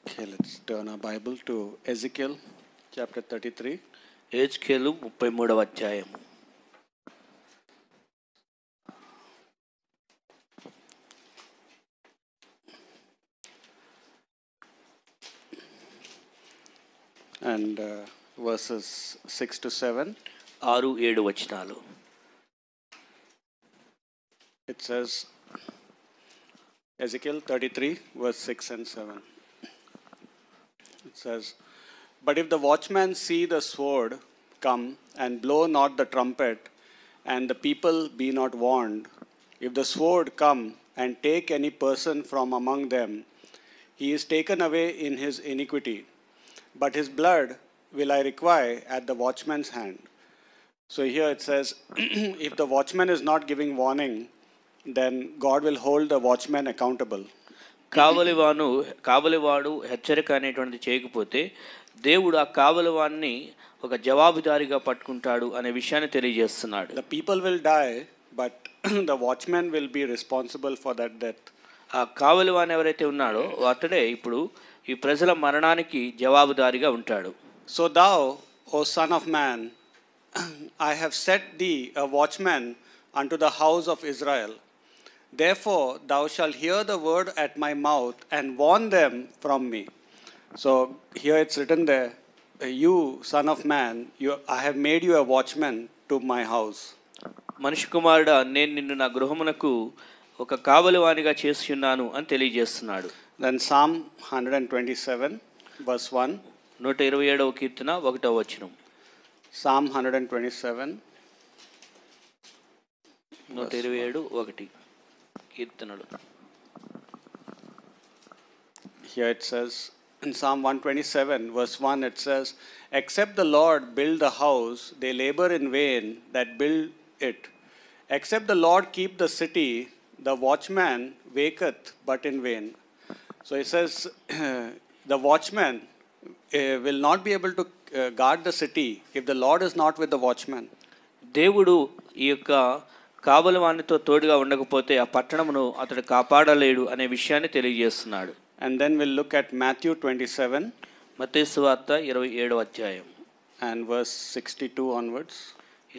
Okay, let's turn our Bible to Ezekiel chapter 33. Ezekiel 33వ అధ్యాయము. And verses 6 to 7. 6-7 వచనాలు. It says, Ezekiel 33, verse 6 and 7. It says, "But if the watchman see the sword come, and blow not the trumpet, and the people be not warned, if the sword come, and take any person from among them, he is taken away in his iniquity. But his blood will I require at the watchman's hand." So here it says, if the watchman is not giving warning, then God will hold the watchman accountable. కావలివాడు హెచ్చరిక అనేటువంటిది చేయకపోతే దేవుడు ఆ కావలివాన్ని ఒక జవాబుదారిగా పట్టుకుంటాడు అనే విషయాన్ని తెలియజేస్తున్నాడు. The people will die, but the watchman will be responsible for that death. ఆ కావలివాన్ ఎవరైతే ఉన్నాడో అతడే ఇప్పుడు ఈ ప్రజల మరణానికి జవాబుదారిగా ఉంటాడు. So thou, O son of man, I have set thee a watchman unto the house of Israel. Therefore thou shalt hear the word at my mouth and warn them from me. So here it's written there, you son of man, I have made you a watchman to my house. మనిషి కుమారుడా, నేను నిన్ను నా గృహమునకు ఒక కావలివానిగా చేసి ఉన్నాను అని తెలియజేస్తున్నాడు. Then Psalm 127 verse 1. 127వ కీర్తన 1వ వచనం. Psalm 127 127:1 కీర్తనలు. Here it says in Psalm 127 verse 1, it says, "Except the Lord build the house, they labor in vain that build it. Except the Lord keep the city, the watchman waketh but in vain." So it says the watchman will not be able to guard the city if the Lord is not with the watchman. దేవుడు ఈ యొక్క కావలివానితో తోడుగా ఉండకపోతే ఆ పట్టణమును అతడు కాపాడలేడు అనే విషయాన్ని తెలియజేస్తున్నాడు. And then we'll look at Matthew 27. మత్తయి సువార్త 27వ అధ్యాయం and verse 62 onwards.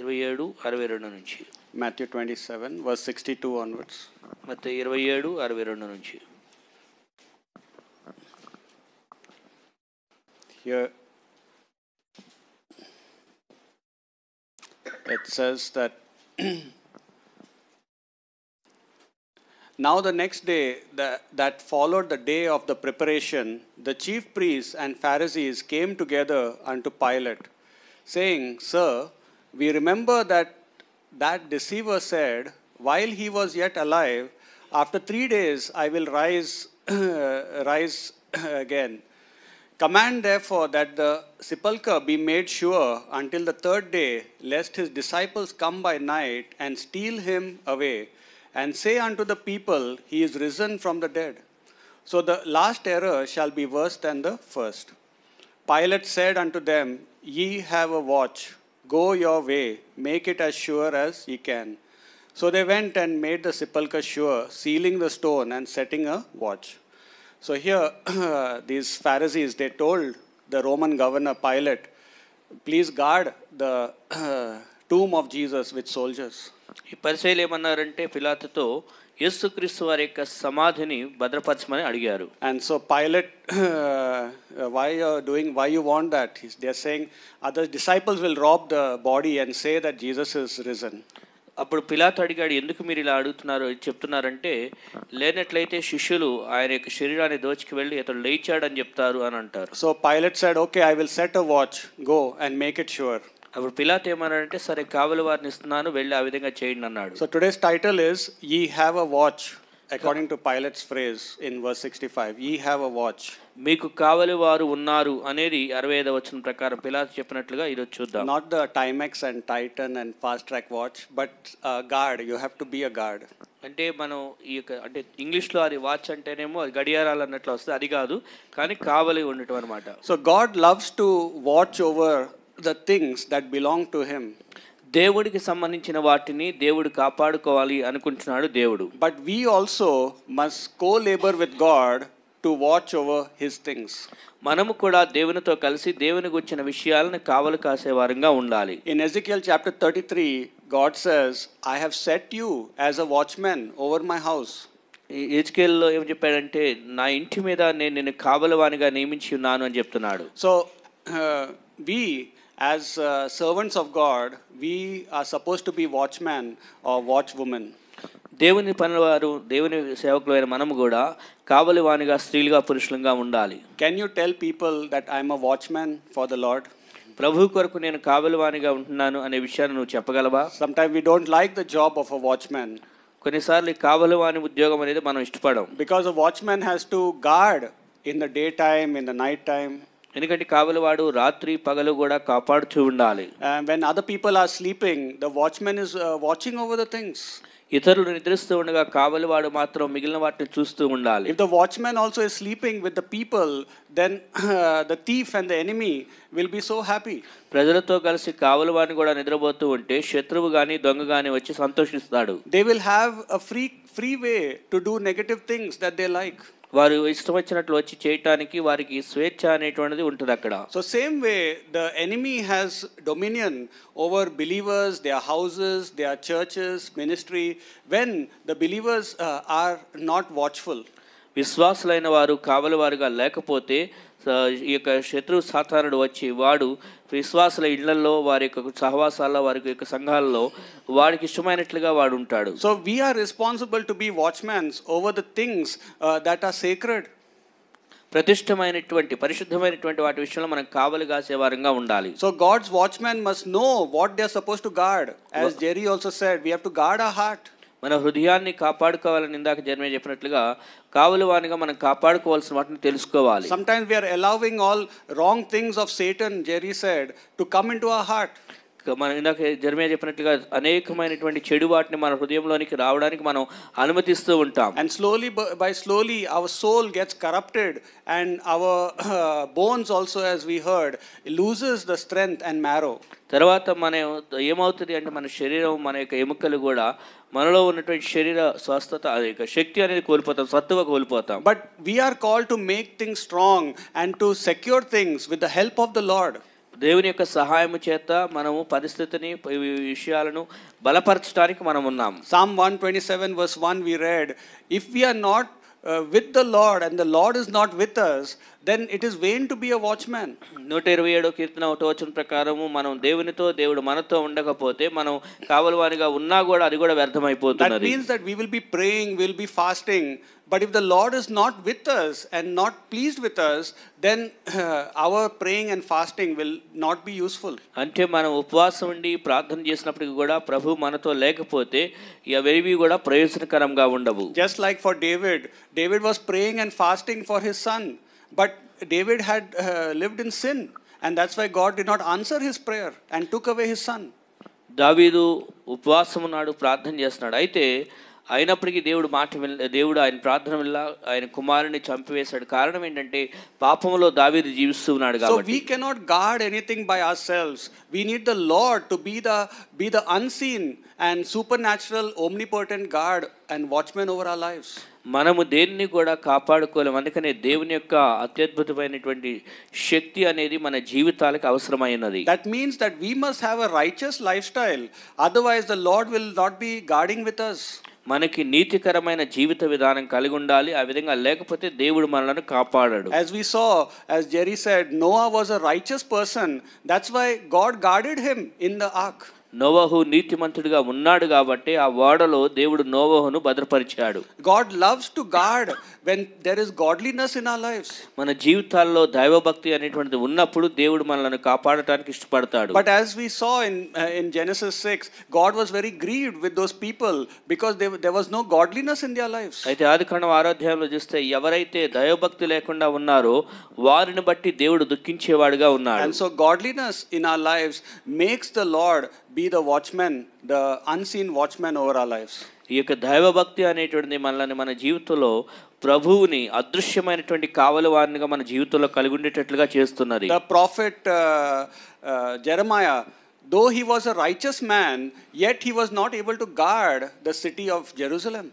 27:62 నుంచి. Matthew 27 verse 62 onwards. మత్తయి 27:62 నుంచి. Here it says that now the next day that followed the day of the preparation, the chief priests and Pharisees came together unto Pilate, saying, "Sir, we remember that deceiver said, while he was yet alive, after 3 days I will rise again. Command therefore that the sepulchre be made sure until the 3rd day, lest his disciples come by night and steal him away, and say unto the people, he is risen from the dead. So the last error shall be worse than the first." Pilate said unto them, "Ye have a watch, go your way, make it as sure as ye can." So they went and made the sepulchre sure, sealing the stone and setting a watch. So here these Pharisees, they told the Roman governor Pilate, "Please guard the tomb of Jesus with soldiers." ఈ పరిసయ్యులు ఏమన్నారంటే పిలాతుతో యేసుక్రీస్తు వారి యొక్క సమాధిని భద్రపరచమని అడిగారు. And so Pilate, why you want that? They are saying other disciples will rob the body and say that Jesus is risen. అప్పుడు పిలాతు అడిగాడు, ఎందుకు మీరు ఇలా అడుగుతున్నారు చెప్తున్నారంటే, లేనట్లయితే శిష్యులు ఆయన యొక్క శరీరాన్ని దోచుకు వెళ్ళి అతడు లేచాడని చెప్తారు అని అంటారు. So Pilate said, "Okay, I will set a watch, go and make it sure." అప్పుడు పిలాతు ఏమన్నాడంటే, సరే కావలి వారిని ఇస్తున్నాను, వెళ్ళి ఆ విధంగా చేయండి అన్నాడు. So today's title is "Ye have a watch," according to Pilate's phrase in verse 65. "Ye have a watch." మీకు కావలి వారు ఉన్నారు అనేది 65వ వచనం ప్రకారం పిలాతు చెప్పినట్లుగా ఈరోజు చూద్దాం. Not the Timex and Titan and fast track watch, but guard. You have to be a guard. అంటే మనం ఈ యొక్క అంటే ఇంగ్లీష్లో అది వాచ్ అంటేనేమో అది గడియారాలు అన్నట్లు వస్తుంది, అది కాదు, కానీ కావలి ఉండటం అనమాట. So God loves to watch over the things that belong to him. దేవుడికి సంబంధించిన వాటిని దేవుడు కాపాడుకోవాలి అనుకుంటున్నాడు దేవుడు. But we also must co-labor with God to watch over his things. మనము కూడా దేవునితో కలిసి దేవుని గురించిన విషయాలను కావలి కాసే వారంగా ఉండాలి. In Ezekiel chapter 33, God says, I have set you as a watchman over my house. ఎజ్కేల్లో ఏం చెప్పాడంటే నా ఇంటి మీద నేను నిన్ను కావలివానిగా నియమించి ఉన్నాను అని చెప్తున్నాడు. So we as servants of God, we are supposed to be watchmen or watchwomen. దేవుని పనివారు దేవుని సేవకులైన మనము కూడా కావలివానిగా స్త్రీలుగా పురుషులుగా ఉండాలి. Can you tell people that I am a watchman for the Lord? ప్రభు కొరకు నేను కావలివానిగా ఉంటున్నాను అనే విషయాన్ని నువ్వు చెప్పగలవా? Sometimes we don't like the job of a watchman. కొన్నిసార్లు కావలివాని ఉద్యోగం అనేది మనం ఇష్టపడం. Because a watchman has to guard in the daytime, in the night time. ఎందుకంటే కావలివాడు రాత్రి పగలు కూడా కాపాడుతూ ఉండాలి. When other people are sleeping, the watchman is watching over the things. ఇతరులు నిద్రిస్తూ ఉండగా కావలివాడు మాత్రం మిగిలిన వాటిని చూస్తూ ఉండాలి. If the watchman also is sleeping with the people, then the thief and the enemy will be so happy. ప్రజలతో కలిసి కావలివాడిని కూడా నిద్రపోతూ ఉంటే శత్రువు గాని దొంగ గాని వచ్చి సంతోషిస్తాడు. They will have a free way to do negative things that they like. వారు ఇష్టం వచ్చినట్లు వచ్చి చేయటానికి వారికి స్వేచ్ఛ అనేటువంటిది ఉంటుంది అక్కడ. So same way the enemy has dominion over believers, their houses, their churches, ministry, when the believers are not watchful. విశ్వాసులైన వారు కావలివారుగా లేకపోతే ఈ యొక్క శత్రు సాతానుడు వచ్చి వాడు విశ్వాసుల ఇళ్లలో వారి యొక్క సహవాసాల్లో వారి యొక్క సంఘాలలో వాడికి ఇష్టమైనట్లుగా వాడు ఉంటాడు. So we are responsible to be watchmen over the things that are sacred. ప్రతిష్టమైనటువంటి పరిశుద్ధమైనటువంటి వాటి విషయంలో మనం కావలి కాసేవారంగా ఉండాలి. So God's watchmen must know what they are supposed to guard. As Jerry also said, we have to guard our heart. మన హృదయాన్ని కాపాడుకోవాలని ఇందాక జర్మే చెప్పినట్లుగా కావలివానిగా మనం కాపాడుకోవాల్సిన వాటిని తెలుసుకోవాలి. Sometimes we are allowing all wrong things of Satan, Jerry said, to come into our heart. మనం ఇందాక జర్మే చెప్పినట్లుగా అనేకమైనటువంటి చెడు వాటిని మన హృదయంలోనికి రావడానికి మనం అనుమతిస్తూ ఉంటాం. And slowly our soul gets corrupted and our bones also, as we heard, loses the strength and marrow. తర్వాత మన ఏమవుతుంది అంటే మన శరీరం మన యొక్క ఎముకలు కూడా మనలో ఉన్నటువంటి శరీర స్వస్థత శక్తి అనేది కోల్పోతాం, సత్తువ కోల్పోతాం. But we are called to make things strong and to secure things with the help of the Lord. దేవుని యొక్క సహాయము చేత మనము పరిస్థితిని విషయాలను బలపరచడానికి మనం ఉన్నాం. Psalm 127 verse 1 we read, if we are not with the Lord and the Lord is not with us, then it is vain to be a watchman. 127 కీర్తన 1వ వచనం ప్రకారము మనం దేవునితో దేవుడు మనతో ఉండకపోతే మనం కావలివానిగా ఉన్నా కూడా అది కూడా వ్యర్థమైపోతున్నది. That means that we will be praying, we will be fasting, but if the Lord is not with us and not pleased with us, then our praying and fasting will not be useful. అంటే మనం ఉపవాసం ఉండి ప్రార్థన చేసినప్పటికీ కూడా ప్రభు మనతో లేకపోతే ఇవేవి కూడా ప్రయోజనకరంగా ఉండవు. Just like for David was praying and fasting for his son, but David had lived in sin, and that's why God did not answer his prayer and took away his son. దావీదు ఉపవాసం ఉన్నాడు, ప్రార్థన చేస్తున్నాడు. అయితే అయినప్పటికీ దేవుడు ఆయన ప్రార్థన వల్ల ఆయన కుమారుని చంపివేశాడు. కారణం ఏంటంటే పాపములో దావీదు జీవిస్తూ ఉన్నాడు కాబట్టి. So we cannot guard anything by ourselves. We need the Lord to be the unseen and supernatural omnipotent guard and watchman over our lives. మనము దేన్ని కూడా కాపాడుకోలేము. అందుకనే దేవుని యొక్క అత్యద్భుతమైనటువంటి శక్తి అనేది మన జీవితాలకు అవసరమైనది. That means that we must have a righteous lifestyle, otherwise the Lord will not be guarding with us. మనకి నీతికరమైన జీవిత విధానం కలిగి ఉండాలి. ఆ విధంగా లేకపోతే దేవుడు మనల్ని కాపాడడు. As we saw, as Jerry said, Noah was a righteous person. That's why God guarded him in the ark. నోవహు నీతిమంతుడిగా ఉన్నాడు కాబట్టి ఆ ఓడలో దేవుడు నోవహును భద్రపరిచాడు. God loves to guard when there is godliness in our lives. మన జీవితాల్లో దైవభక్తి అనేటువంటిది ఉన్నప్పుడు దేవుడు మనల్ని కాపాడటానికి ఇష్టపడతాడు. But as we saw in Genesis 6, God was very grieved with those people because there was no godliness in their lives. అయితే ఆదికాండం 6వ అధ్యాయంలో చూస్తే ఎవరైతే దైవభక్తి లేకుండా ఉన్నారో వారిని బట్టి దేవుడు దుఃఖించేవాడుగా ఉన్నాడు. And so godliness in our lives makes the Lord be the watchman, the unseen watchman over our lives. ఈ యొక్క దైవభక్తి అనేటువంటిది మనల్ని మన జీవితంలో ప్రభువుని అదృశ్యమైనటువంటి కావలివారినిగా మన జీవితంలో కలిగి ఉండేటట్లుగా చేస్తున్నది. The prophet Jeremiah, though he was a righteous man, yet he was not able to guard the city of Jerusalem.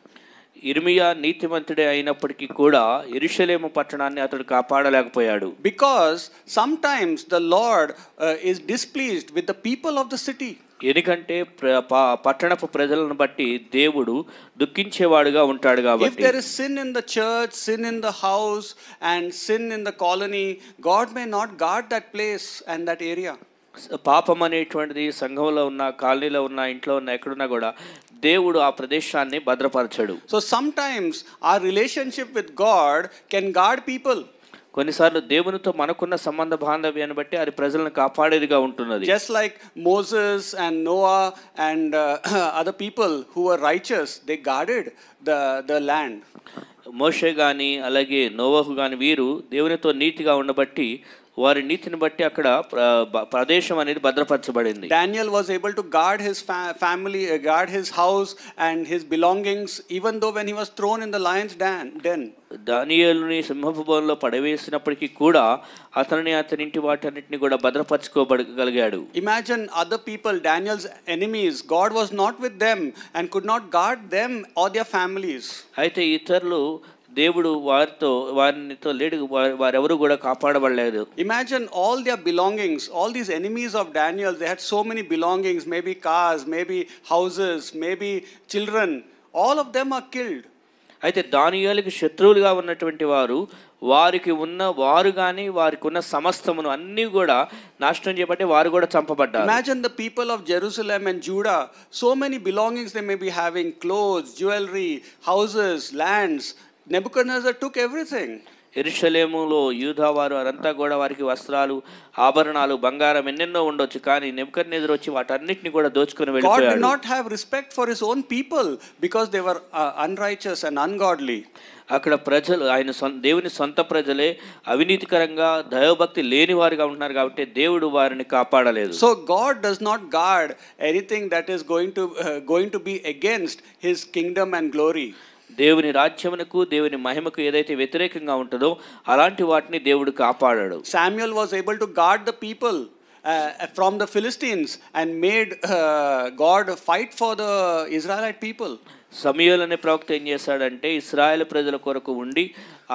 ఇర్మియా నీతిమంతుడే అయినప్పటికీ కూడా యెరూషలేము పట్టణాన్ని అతడు కాపాడలేకపోయాడు. Because sometimes the Lord is displeased with the people of the city. ఎందుకంటే పట్టణపు ప్రజలను బట్టి దేవుడు దుఃఖించేవాడుగా ఉంటాడు కాబట్టి. If there is sin in the church, sin in the house and sin in the colony, God may not guard that place and that area. పాపం అనేటువంటిది సంఘంలో ఉన్న, కాలనీలో ఉన్న, ఇంట్లో ఉన్న, ఎక్కడున్నా కూడా దేవుడు ఆ ప్రదేశాన్ని భద్రపరచడు. So sometimes our relationship with God can guard people. కొన్నిసార్లు దేవునితో మనకున్న సంబంధ బాంధవ్యాన్ని బట్టి అది ప్రజలను కాపాడేదిగా ఉంటున్నది. Just like Moses and Noah and other people who were righteous, they guarded the land. మోషే గాని అలాగే నోవహు గాని వీరు దేవునితో నీతిగా ఉండబట్టి వారి నీతిని బట్టి అక్కడ ప్రదేశం అనేది భద్రపరచబడింది. Daniel was able to guard his family, guard his house and his belongings, even though when he was thrown in the lion's den. దానియేలుని సింహపు బోనులో పడవేసినప్పటికీ కూడా అతని ఇంటి వాటన్నిటిని కూడా భద్రపరచుకోగలిగాడు. Imagine other people, Daniel's enemies, God was not with them and could not guard them or their families. అయితే ఇతరులు దేవుడు వారితో లేడు, వారెవరు కూడా కాపాడబడలేదు. Imagine all their belongings, all these enemies of Daniel, they had so many belongings, maybe cars, maybe houses, maybe children, all of them are killed. అయితే దానియేలుకి శత్రువులుగా ఉన్నటువంటి వారికి కానీ వారికి ఉన్న సమస్తమును అన్నీ కూడా నాశనం చేయబట్టి వారు కూడా చంపబడ్డారు. Imagine the people of Jerusalem and Judah, so many belongings they may be having, clothes, jewelry, houses, lands. Nebuchadnezzar took everything. యెరూషలేములో యూదా వారు అరంతా కూడా వారికి వస్త్రాలు, ఆభరణాలు, బంగారం ఎన్నెన్నో ఉండొచ్చు, కానీ నెబుకద్నెజర్ వచ్చి వాటన్నిటిని కూడా దోచుకొని వెళ్ళిపోయాడు. God did not have respect for his own people because they were unrighteous and ungodly. అక్కడ ప్రజలు దేవుని సొంత ప్రజలే అవినీతికరంగా దైవభక్తి లేని వారుగా ఉంటున్నారు కాబట్టి దేవుడు వారిని కాపాడలేదు. So God does not guard anything that is going to be against his kingdom and glory. దేవుని రాజ్యమునకు, దేవుని మహిమకు ఏదైతే వ్యతిరేకంగా ఉంటుందో అలాంటి వాటిని దేవుడు కాపాడాడు. Samuel was able to guard the people from the Philistines and made God fight for the Israelite people. సమూయేలు అనే ప్రవక్త ఏం చేశాడంటే ఇశ్రాయేలు ప్రజల కొరకు ఉండి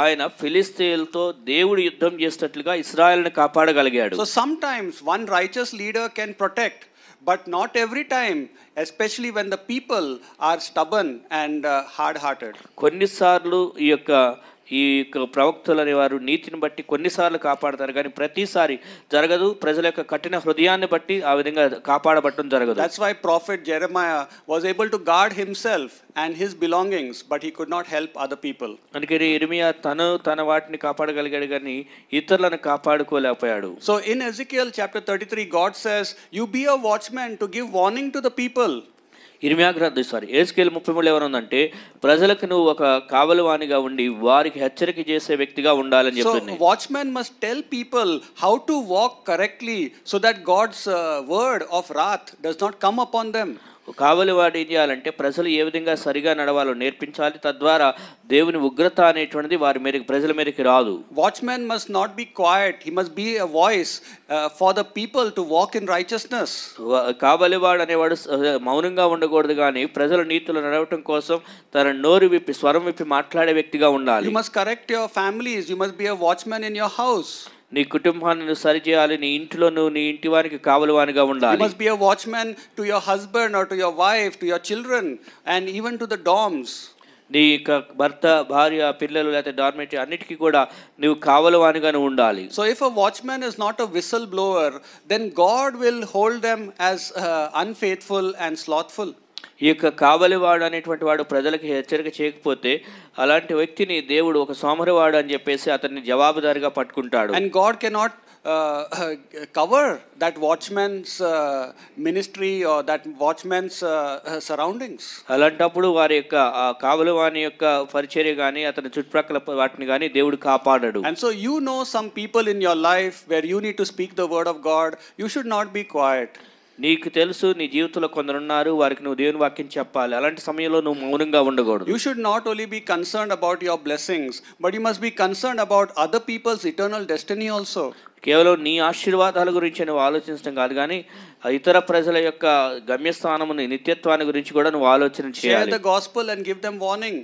ఆయన ఫిలిస్తీయులతో దేవుడు యుద్ధం చేసినట్లుగా ఇశ్రాయేలుని కాపాడగలిగాడు. So sometimes one righteous leader can protect, but not every time, especially when the people are stubborn and hard-hearted. కొన్నిసార్లు ఈ ప్రవక్తలు అనేవారు నీతిని బట్టి కొన్నిసార్లు కాపాడతారు, కానీ ప్రతిసారి జరగదు. ప్రజల యొక్క కఠిన హృదయాన్ని బట్టి ఆ విధంగా కాపాడబట్టడం జరగదు. That's why prophet Jeremiah was able to guard himself and his belongings, but he could not help other people. అందుకని ఇర్మియా తన వాటిని కాపాడగలిగాడు కానీ ఇతరులను కాపాడుకోలేకపోయాడు. So in Ezekiel chapter 33, God says, "You be a watchman to give warning to the people." Ezekiel 33 ఎవరు ఉందంటే ప్రజలకు నువ్వు ఒక కావలివానిగా ఉండి వారికి హెచ్చరిక చేసే వ్యక్తిగా ఉండాలని చెప్తుంది. So watchman must tell people how to walk correctly so that God's word of wrath does not come upon them. కావలివాడు ఏం చేయాలంటే ప్రజలు ఏ విధంగా సరిగా నడవాలో నేర్పించాలి, తద్వారా దేవుని ఉగ్రత అనేటువంటిది ప్రజల మీదకి రాదు. Watchman must not be quiet, he must be a voice for the people to walk in righteousness. కావలివాడు అనేవాడు మౌనంగా ఉండకూడదు, కానీ ప్రజల నీతిలో నడవటం కోసం తన నోరు విప్పి స్వరం విప్పి మాట్లాడే వ్యక్తిగా ఉండాలి. You must correct your families, you must be a watchman in your house. నీ కుటుంబాన్ని సరి చేయాలి, నీ ఇంట్లో నువ్వు నీ ఇంటి వారికి కావలివానిగా ఉండాలి. You must be a watchman to your husband or to your wife, to your children and even to the dorms. నీ భర్త, భార్య, పిల్లలు లేకపోతే డార్మెటరీ అన్నిటికీ కూడా నువ్వు కావలివానిగానే ఉండాలి. So if a watchman is not a whistleblower, then God will hold them as unfaithful and slothful. ఈ కావలివాడు అనేటువంటి వాడు ప్రజలకు హెచ్చరిక చేయకపోతే అలాంటి వ్యక్తిని దేవుడు ఒక సోమరివాడు అని చెప్పేసి అతన్ని జవాబుదారిగా పట్టుకుంటాడు. And God cannot cover that watchman's ministry or that watchman's surroundings. అలాంటప్పుడు వారి యొక్క కావలివాని యొక్క పరిచర్య గాని అతని చుట్టుప్రక్కల వాటిని గాని దేవుడు కాపాడడు. And so some people in your life where you need to speak the word of God, you should not be quiet. నీకు తెలుసు నీ జీవితంలో కొందరున్నారు, వారికి నువ్వు దేవుని వాక్యం చెప్పాలి. అలాంటి సమయంలో నువ్వు మౌనంగా ఉండకూడదు. You should not only be concerned about your blessings, but you must be concerned about other people's eternal destiny also. కేవలం నీ ఆశీర్వాదాల గురించి నువ్వు ఆలోచించడం కాదు, కానీ ఇతర ప్రజల యొక్క గమ్యస్థానముని, నిత్యత్వాన్ని గురించి కూడా నువ్వు ఆలోచన చేయాలి. Share the gospel and give them warning.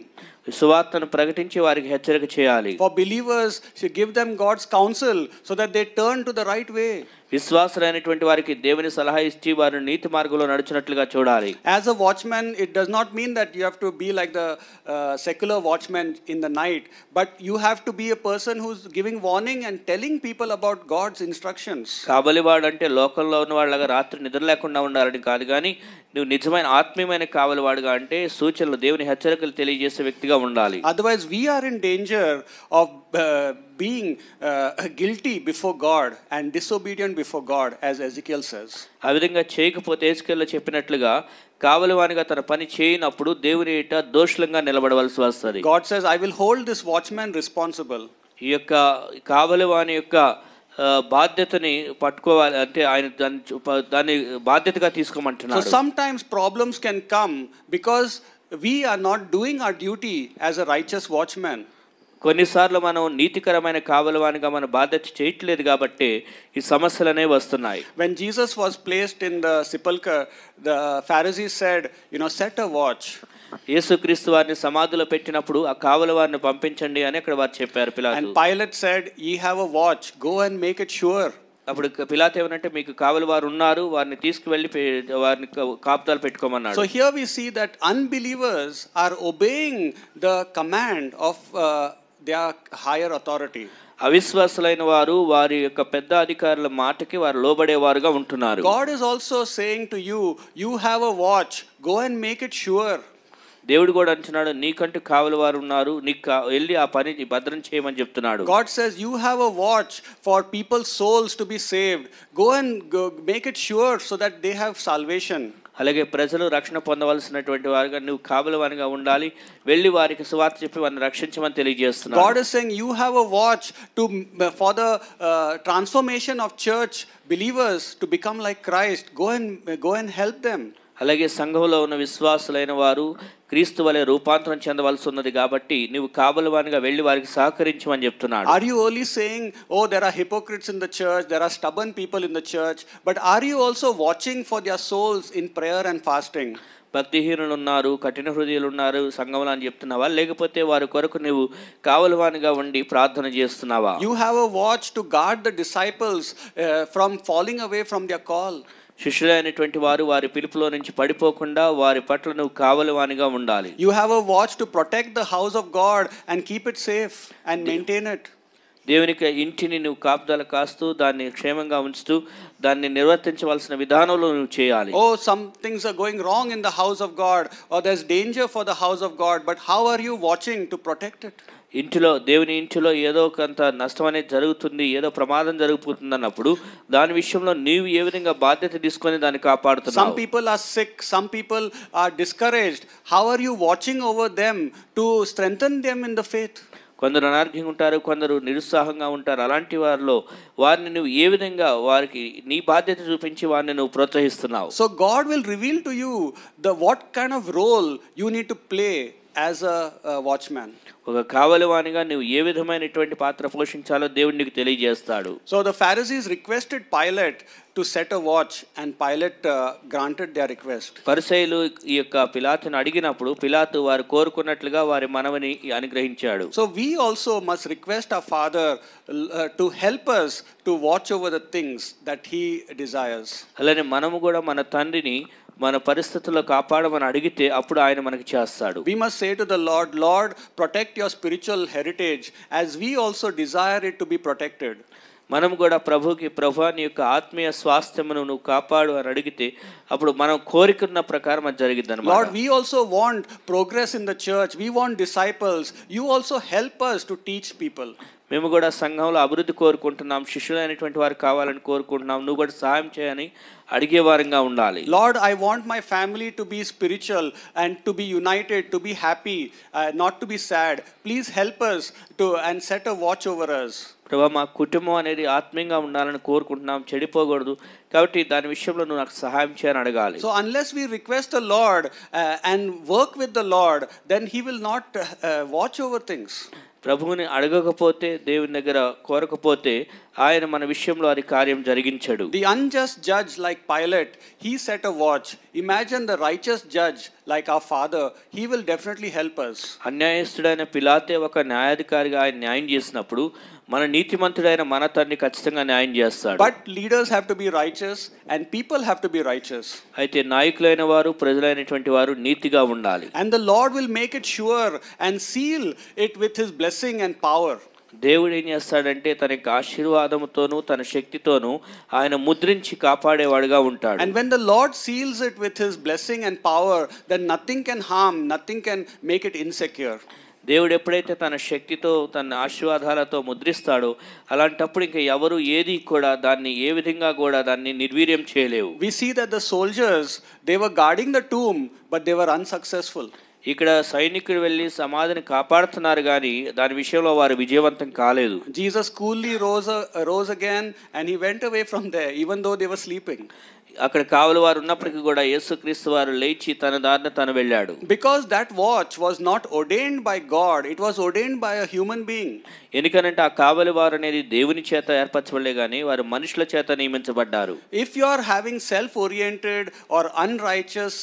సువార్తను ప్రకటించి వారికి హెచ్చరిక చేయాలి. For believers, you give them God's counsel so that they turn to the right way. విశ్వాసులైనటువంటి వారికి దేవుని సలహా ఇచ్చి వారు నీతి మార్గంలో నడుచున్నట్లుగా చూడాలి. As a watchman, it does not mean that you have to be like the secular watchman in the night, but you have to be a person who's giving warning and telling people about God's instructions. కావలివాడు అంటే లోకంలో ఉన్న వాళ్ళగా రాత్రి నిద్ర లేకుండా ఉండాలని కాదు, కానీ నువ్వు నిజమైన ఆత్మీయమైన కావలివాడుగా అంటే సూచనలు, దేవుని హెచ్చరికలు తెలియజేసే వ్యక్తిగా ఉండాలి. Otherwise, we are in danger of being guilty before God and disobedient before God, as Ezekiel says. ఆ విధంగా చేయకపోతే ఎజెకియెల్ చెప్పినట్లుగా కావలివానిగా తన పని చేయనప్పుడు దేవుని ఎదుట దోషులంగా నిలబడవలసి వస్తుంది. God says, I will hold this watchman responsible. ఈ యొక్క కావలివాని యొక్క బాధ్యతని పట్టుకోవాలి అంటే ఆయన దాన్ని బాధ్యతగా తీసుకోమంటున్నారు. So sometimes problems can come because we are not doing our duty as a righteous watchman. కొన్నిసార్లు మనం నీతికరమైన కావలివానిగా మన బాధ్యత చేయట్లేదు కాబట్టి ఈ సమస్యలు అనేవి వస్తున్నాయి. When Jesus was placed in the sepulchre, the Pharisees said, set a watch. యేసుక్రీస్తు వారిని సమాధిలో పెట్టినప్పుడు ఆ కావలివారిని పంపించండి అని అక్కడ వారు చెప్పారు పిలాతు. And Pilate said, ye have a watch, go and make it sure. అప్పుడు పిలాతు ఏమనంటే మీకు కావలివారు ఉన్నారు, వారిని తీసుకువెళ్ళి వారిని కాపుదలు పెట్టుకోమన్నాడు. So here we see that unbelievers are obeying the command of their higher authority. అవిశ్వాసులైన వారు వారి యొక్క పెద్ద అధికారుల మాటకి వారు లోబడేవారుగా ఉంటున్నారు. God is also saying to you, you have a watch, go and make it sure. దేవుడు కూడా అంటున్నాడు, నీకంటూ కావలివారు ఉన్నారు, నీకు వెళ్ళి ఆ పని భద్రం చేయమని చెప్తున్నాడు. God says you have a watch for people's souls to be saved. Go and make it sure so that they have salvation. అలాగే ప్రజలు రక్షణ పొందవలసినటువంటి వారుగా నువ్వు కావలివానిగా ఉండాలి, వెళ్ళి వారికి సువార్త చెప్పి వారిని రక్షించమని తెలియజేస్తున్నాడు. God is saying you have a watch for the transformation of church believers to become like Christ. Go and help them. అలాగే సంఘంలో ఉన్న విశ్వాసులైన వారు క్రీస్తు వలె రూపాంతరం చెందవలసి ఉన్నది కాబట్టి నువ్వు కావలివానిగా వెళ్ళి వారికి సహకరించమని చెప్తున్నాడు. Are you only saying, oh, there are hypocrites in the church, there are stubborn people in the church, but are you also watching for their souls in prayer and fasting? భక్తిహీనులు ఉన్నారు, కఠిన హృదయులు ఉన్నారు సంఘంలో అని చెప్తున్నావా, లేకపోతే వారి కొరకు నువ్వు కావలివానిగా ఉండి ప్రార్థన చేస్తున్నావా? You have a watch to guard the disciples from falling away from their call. శిష్యులైనటువంటి వారు వారి పిలుపులో నుంచి పడిపోకుండా వారి పట్ల నువ్వు కావలివానిగా ఉండాలి. You have a watch to protect the house of God and keep it safe and maintain it. దేవునికి ఇంటిని నువ్వు కాపుదల కాస్తూ దాన్ని క్షేమంగా ఉంచుతూ దాన్ని నిర్వర్తించవలసిన విధానంలో నువ్వు చేయాలి. Oh, some things are going wrong in the house of God, or there's danger for the house of God, but how are you watching to protect it? దేవుని ఇంటిలో ఏదో కొంత నష్టం అనేది జరుగుతుంది, ఏదో ప్రమాదం జరుగుతుంది అన్నప్పుడు దాని విషయంలో నీవు ఏ విధంగా బాధ్యత తీసుకొని దాన్ని కాపాడుతున్నావు? Some people are sick, some people are discouraged. How are you watching over them to strengthen them in the faith? కొందరు అనారోగ్యంగా ఉంటారు, కొందరు నిరుత్సాహంగా ఉంటారు. అలాంటి వారిని నువ్వు ఏ విధంగా వారికి నీ బాధ్యత చూపించి వారిని నువ్వు ప్రోత్సహిస్తున్నావు? So God will reveal to you what kind of role you need to play as a watchman. ఒక కావలివానిగా నువ్వు ఏ విధమైనటువంటి పాత్ర పోషించాలో దేవుడు నీకు తెలియజేస్తాడు. So the Pharisees requested Pilate to set a watch, and Pilate granted their request. పరిసయ్యులు ఈ యొక్క పిలాతును అడిగినప్పుడు పిలాతు వారు కోరుకున్నట్లుగా వారి మనవిని అనుగ్రహించాడు. So we also must request our Father to help us to watch over the things that he desires. అలానే మనము కూడా మన తండ్రిని మన పరిస్థితుల్లో కాపాడమని అడిగితే అప్పుడు ఆయన మనకి చేస్తాడు. We must say to the Lord, Lord, protect your spiritual heritage as we also desire it to be protected. మనం కూడా ప్రభు నీ యొక్క ఆత్మీయ స్వాస్థ్యమును నువ్వు కాపాడు అని అడిగితే అప్పుడు మనం కోరుకున్న ప్రకారం అది జరిగిద్ది అన్నమాట. Lord, we also want progress in the church. We want disciples. You also help us to teach people. మేము కూడా సంఘంలో అభివృద్ధి కోరుకుంటున్నాం, శిష్యులైనటువంటి వారు కావాలని కోరుకుంటున్నాం, నువ్వు కూడా సహాయం చేయని అడిగే వారంగా ఉండాలి. Lord, I want my family to be spiritual and to be united, to be happy, not to be sad. Please help us to and set a watch over us. ప్రభా, మా కుటుంబం అనేది ఆత్మీయంగా ఉండాలని కోరుకుంటున్నాం, చెడిపోకూడదు, కాబట్టి దాని విషయంలో నువ్వు నాకు సహాయం చేయని అడగాలి. So unless we request the Lord and work with the Lord, then he will not watch over things. ప్రభువుని అడగకపోతే, దేవుని దగ్గర కోరకపోతే ఆయన మన విషయంలో అది కార్యం జరిగించడు. The unjust judge like Pilate, he set a watch. Imagine the righteous judge like our Father, he will definitely help us. అన్యాయస్తుడైన పిలాతే ఒక న్యాయాధికారిగా ఆయన న్యాయం చేసినప్పుడు మన నీతిమంతుడైన మన తండ్రి ఖచ్చితంగా న్యాయం చేస్తాడు. But leaders have to be righteous and people have to be righteous. అయితే నాయకులైన వారు, ప్రజలైనటువంటి వారు నీతిగా ఉండాలి. And the Lord will make it sure and seal it with his blessing and power. దేవుడు ఏం చేస్తాడంటే తన యొక్క ఆశీర్వాదముతోనూ తన శక్తితోనూ ఆయన ముద్రించి కాపాడేవాడుగా ఉంటాడు. And when the Lord seals it with his blessing and power, then nothing can harm, nothing can make it insecure. దేవుడు ఎప్పుడైతే తన శక్తితో తన ఆశీర్వాదాలతో ముద్రిస్తాడో అలాంటప్పుడు ఇంకా ఎవరు ఏది కూడా దాన్ని ఏ విధంగా కూడా దాన్ని నిర్వీర్యం చేయలేవు. We see that the soldiers, they were guarding the tomb but they were unsuccessful. ఇక్కడ సైనికుడు వెళ్ళి సమాధిని కాపాడుతున్నారు కానీ దాని విషయంలో వారు విజయవంతం కాలేదు. Jesus coolly rose again and he went away from there even though they were sleeping. అక్కడ కావలి వారు ఉన్నప్పటికీ కూడా యేసుక్రీస్తు వారు లేచి తన దారిన తను వెళ్ళాడు. Because that watch was not ordained by God, it was ordained by a human being. ఎందుకనంటే ఆ కావలి వారు అనేది దేవుని చేత ఏర్పరచబడలే కానీ వారు మనుషుల చేత నియమించబడ్డారు. If you are having self-oriented or unrighteous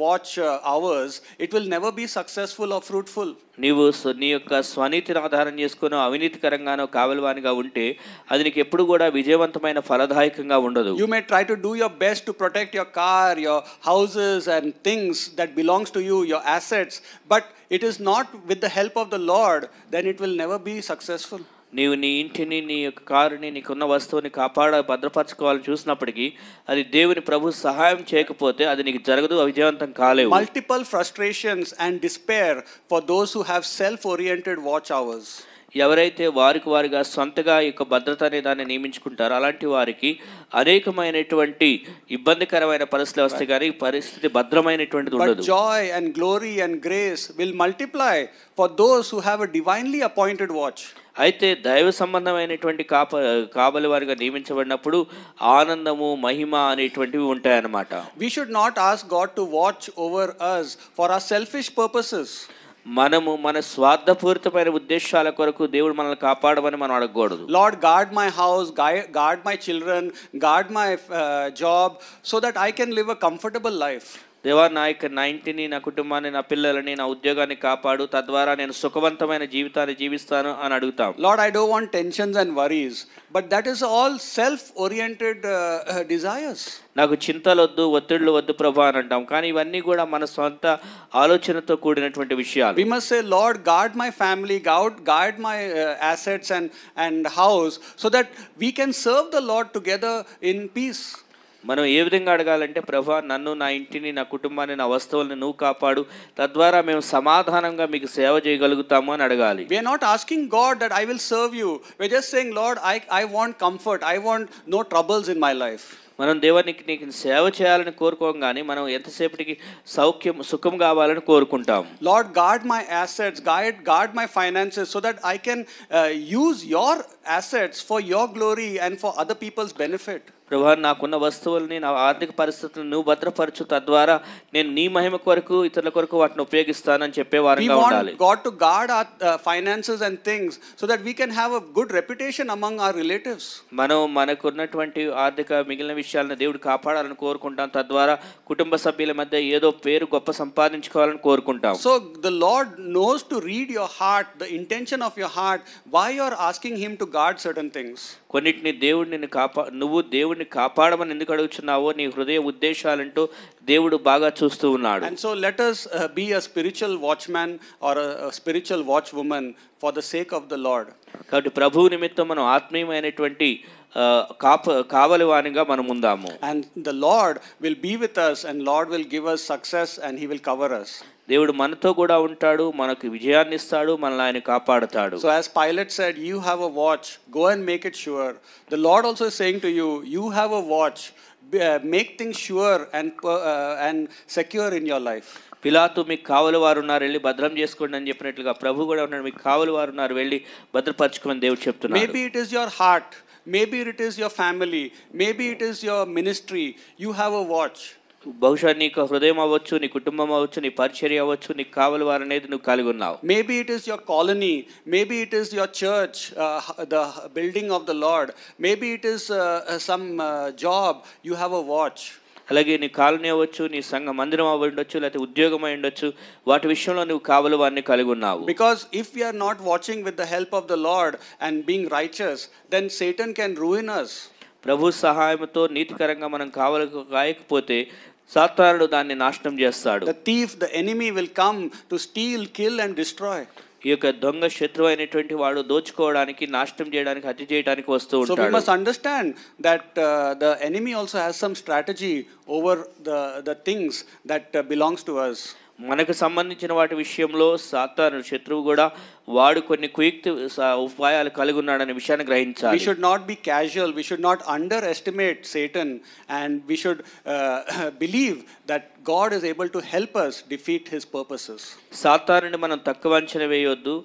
watch hours, it will never be successful or fruitful. నీవు నీ యొక్క స్వనీతిని ఆధారం చేసుకుని అవినీతికరంగానో కావలివానిగా ఉంటే అది నీకు ఎప్పుడు కూడా విజయవంతమైన ఫలదాయకంగా ఉండదు. You may try to do your best to protect your car, your houses and things that belongs to you, your assets, but it is not with the help of the Lord, then it will never be successful. నీవు నీ ఇంటిని, నీ యొక్క కారుని, నీకున్న వస్తువుని భద్రపరచుకోవాలని చూసినప్పటికీ అది దేవుని ప్రభు సహాయం చేయకపోతే అది నీకు జరగదు, విజయవంతం కాలేవు. Multiple frustrations and despair for those who have self-oriented watch hours. ఎవరైతే వారిగా సొంతగా ఈ యొక్క భద్రత అనే దాన్ని నియమించుకుంటారో అలాంటి వారికి అనేకమైనటువంటి ఇబ్బందికరమైన పరిస్థితులు వస్తాయి కానీ పరిస్థితి భద్రమైనటువంటిది ఉండదు. But joy and glory and grace will multiply for those who have a divinely appointed watch. అయితే దైవ సంబంధమైనటువంటి కావలి వారిగా నియమించబడినప్పుడు ఆనందము, మహిమ అనేటువంటివి ఉంటాయన్నమాట. We should not ask God to watch over us for our selfish purposes. మనము మన స్వార్థపూరితమైన ఉద్దేశాల కొరకు దేవుడు మనల్ని కాపాడమని మనం అడగకూడదు. Lord, guard my house, guard my children, guard my job so that I can live a comfortable life. దేవా, నా ఇంటిని, నా కుటుంబాన్ని, నా పిల్లలని, నా ఉద్యోగాన్ని కాపాడు, తద్వారా నేను సుఖవంతమైన జీవితాన్ని జీవిస్తాను అని అడుగుతాం. Lord, I don't want tensions and worries, but that is all self-oriented desires. నాకు చింతలొద్దు, ఒత్తిళ్లు వద్దు ప్రభా అని అంటాం, కానీ ఇవన్నీ కూడా మన సొంత ఆలోచనతో కూడినటువంటి విషయాలు. We must say, Lord, guard my family, guard my assets and house so that we can serve the Lord together in peace. మనం ఏ విధంగా అడగాలంటే, ప్రభా నన్ను, నా ఇంటిని, నా కుటుంబాన్ని, నా వస్తువుల్ని నువ్వు కాపాడు, తద్వారా మేము సమాధానంగా మీకు సేవ చేయగలుగుతాము అని అడగాలి. We are not asking God that I will serve you. We are just saying, Lord, I want comfort, I want no troubles in my life. మనం దేవునికి నీకు సేవ చేయాలని కోరుకోం కానీ మనం ఎంతసేపటికి సుఖం కావాలని కోరుకుంటాం. Lord, guard my assets, guard my finances so that I can use your assets for your glory and for other people's benefit. ప్రభా, నాకున్న వస్తువుల్ని, నా ఆర్థిక పరిస్థితులను నువ్వు భద్రపరచు, తద్వారా నేను నీ మహిమ కొరకు, ఇతరుల కొరకు వాటిని ఉపయోగిస్తానని చెప్పే వారంగా ఉండాలి. We want God to guard our finances and things so that we can have a good reputation among our relatives. మనకున్నటువంటి ఆర్థిక మిగిలిన విషయాలను దేవుడు కాపాడాలని కోరుకుంటాం, తద్వారా కుటుంబ సభ్యుల మధ్య ఏదో పేరు గొప్ప సంపాదించుకోవాలని కోరుకుంటాం. So the Lord knows to read your heart, the intention of your heart, why you are asking him to guard certain things. కొన్నిటిని నువ్వు దేవుడిని కాపాడమని ఎందుకు అడుగుతున్నావో నీ హృదయ ఉద్దేశాలంటూ దేవుడు బాగా చూస్తూ ఉన్నాడు. And so let us be a spiritual watchman or a spiritual watchwoman for the sake of the Lord. కాబట్టి ప్రభువు నిమిత్తం మనం ఆత్మీయమైనటువంటి కావలివానిగా మనం ఉందాము. And the Lord will be with us and Lord will give us success and he will cover us. దేవుడు మనతో కూడా ఉంటాడు, మనకు విజయాన్ని ఇస్తాడు, మనల్ని ఆయన కాపాడుతాడు. So as Pilate said, you have a watch, go and make it sure. The Lord also is saying to you, you have a watch, make things sure and secure in your life. పిలాతు మీకు కావలి వారు ఉన్నారు, వెళ్ళి భద్రం చేసుకోండి అని చెప్పినట్లుగా ప్రభు కూడా ఉన్నాడు, మీకు కావలి వారు ఉన్నారు, వెళ్ళి భద్రపరచుకోమని దేవుడు చెప్తున్నాడు. Maybe it is your heart, maybe it is your family, maybe it is your ministry. You have a watch. బహుశా నీకు హృదయం అవ్వచ్చు, నీ కుటుంబం అవ్వచ్చు, నీ పరిచర్య అవ్వచ్చు, నీకు కావలి వారు అనేది నువ్వు కలిగి ఉన్నావు. Maybe it is your colony, maybe it is your church, the building of the Lord, maybe it is some job. You have a watch. అలాగే నీ కాలనీ అవ్వచ్చు, నీ సంఘ మందిరం అవ్వ ఉండొచ్చు, లేకపోతే ఉద్యోగం అయి ఉండొచ్చు, వాటి విషయంలో నువ్వు కావలి వారిని కలిగి ఉన్నావు. Because if we are not watching with the help of the Lord and being righteous, then Satan can ruin us. ప్రభు సహాయంతో నీతికరంగా మనం కాయకపోతే సాతానుడు దాన్ని నాశనం చేస్తాడు. The thief, the enemy will come to steal, kill and destroy. ఈ యొక్క దొంగ శత్రువు అయినటువంటి వాడు దోచుకోవడానికి, నాశనం చేయడానికి, హత్య చేయడానికి వస్తూ ఉంటాడు. So we must understand that the enemy also has some strategy over the things that belongs to us. మనకు సంబంధించిన వాటి విషయంలో సాతాను శత్రువు కూడా వాడు కొన్ని కుయుక్తి ఉపాయాలు కలిగి ఉన్నాడనే విషయాన్ని గ్రహించాలి. We should not be casual, we should not underestimate Satan, and we should believe that God is able to help us defeat his purposes. సాతానుని మనం తక్కువ అంచనా వేయొద్దు,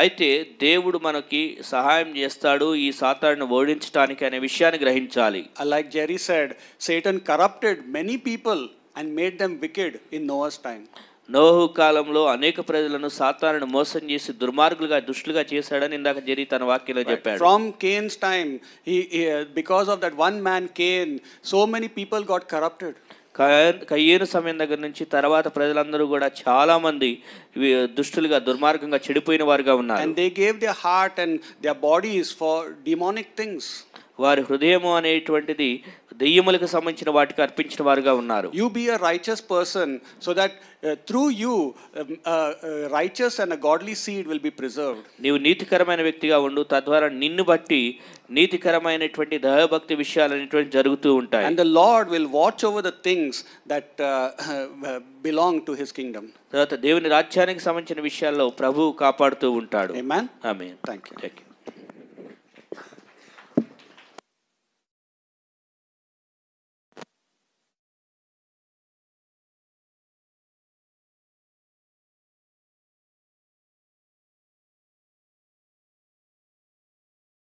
అయితే దేవుడు మనకి సహాయం చేస్తాడు ఈ సాతానుని ఓడించడానికి అనే విషయాన్ని గ్రహించాలి. Like Jerry said, Satan corrupted many people and made them wicked in Noah's time. నోహు కాలంలో అనేక ప్రజలను సాతానుని మోసం చేసి దుర్మార్గులుగా, దుష్టులుగా చేశాడని ఇందాక జెరీ తన వాక్యంలో చెప్పాడు. From Cain's time, because of that one man Cain, so many people got corrupted. కయ్యేను సమయం దగ్గర నుంచి తర్వాత ప్రజలందరూ కూడా చాలా మంది దుష్టులుగా, దుర్మార్గంగా చెడిపోయిన వారుగా ఉన్నారు. And they gave their heart and their bodies for demonic things. వారి హృదయము అనేటువంటిది దెయ్యములకు సంబంధించిన వాటికి అర్పించిన వారుగా ఉన్నారు. You be a righteous person so that through you righteous and a godly seed will be preserved. నీవు నీతికరమైన వ్యక్తిగా ఉండు, తద్వారా నిన్ను బట్టి నీతికరమైనటువంటి దైవభక్తి విషయాలు అనేటువంటి జరుగుతూ ఉంటాయి. And the Lord will watch over the things that belong to his kingdom. తర్వాత దేవుని రాజ్యానికి సంబంధించిన విషయాల్లో ప్రభువు కాపాడుతూ ఉంటాడు. Amen. ఆమేన్. Thank you.